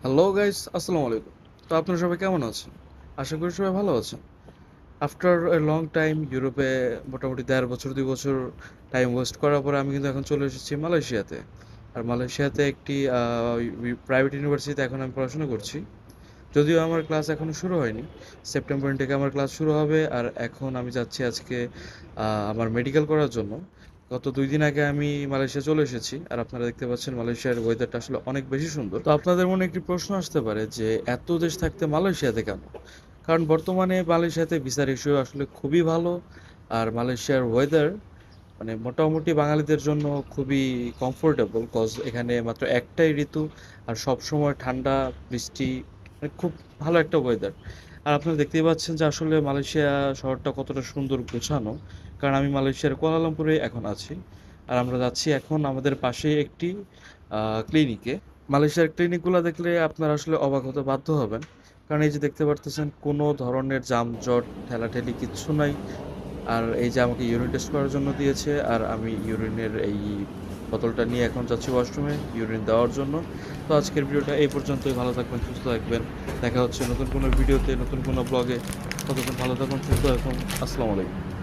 Hello guys, আসসালামু আলাইকুম। তো আপনারা সবাই কেমন আছেন? আশা করি সবাই ভালো আছেন। আফটার এ লং টাইম ইউরোপে মোটামুটি ১.৫ বছর ২ বছর টাইম ওয়েস্ট করার পরে আমি কিন্তু এখন চলে এসেছি মালয়েশিয়াতে। আর মালয়েশিয়াতে একটি প্রাইভেট ইউনিভার্সিটিতে এখন আমি পড়াশোনা করছি। যদিও আমার ক্লাস এখনো শুরু হয়নি। সেপ্টেম্বর থেকে আমার ক্লাস শুরু হবে। আর এখন আমি যাচ্ছি আজকে আমার মেডিকেল করার জন্য। গত ২ দিন আগে আমি মালয়েশিয়া চলে এসেছি। আর আপনারা দেখতে পাচ্ছেন মালয়েশিয়ার ওয়েদারটা আসলে অনেক বেশি সুন্দর। তো আপনাদের মনে একটি প্রশ্ন আসতে পারে যে এত দেশ থাকতে মালয়েশিয়াতে কেন? কারণ বর্তমানে মালয়েশিয়াতে ভিসা রেশিও আসলে খুবই ভালো। আর মালয়েশিয়ার ওয়েদার মানে মোটামুটি বাঙালিদের জন্য খুবই কমফোর্টেবল কজ এখানে মাত্র একটাই ঋতু। আর সব সময় ঠান্ডা বৃষ্টি, মানে খুব ভালো একটা ওয়েদার। আর আপনারা দেখতেই পাচ্ছেন যে আসলে মালয়েশিয়া শহরটা কতটা সুন্দর গোছানো। কারণ আমি মালয়েশিয়ার কুয়ালালামপুরে এখন আছি। আর আমরা যাচ্ছি এখন আমাদের পাশেই একটি ক্লিনিকে। মালয়েশিয়ার ক্লিনিকগুলো দেখলে আপনারা আসলে অবাক হতে বাধ্য হবেন। কারণ এই যে দেখতে পারতেছেন কোনো ধরনের যানজট ঠেলাঠেলি কিচ্ছু নাই। আর এই যে আমাকে ইউরিন টেস্ট করার জন্য দিয়েছে, আর আমি ইউরিনের এই বোতলটা নিয়ে এখন যাচ্ছি ওয়াশরুমে ইউরিন দেওয়ার জন্য। তো আজকের ভিডিওটা এই পর্যন্তই। ভালো থাকবেন, সুস্থ থাকবেন। দেখা হচ্ছে নতুন কোনো ভিডিওতে, নতুন কোনো ব্লগে। ততক্ষণ ভালো থাকুন, সুস্থ থাকুন। আসসালামু আলাইকুম।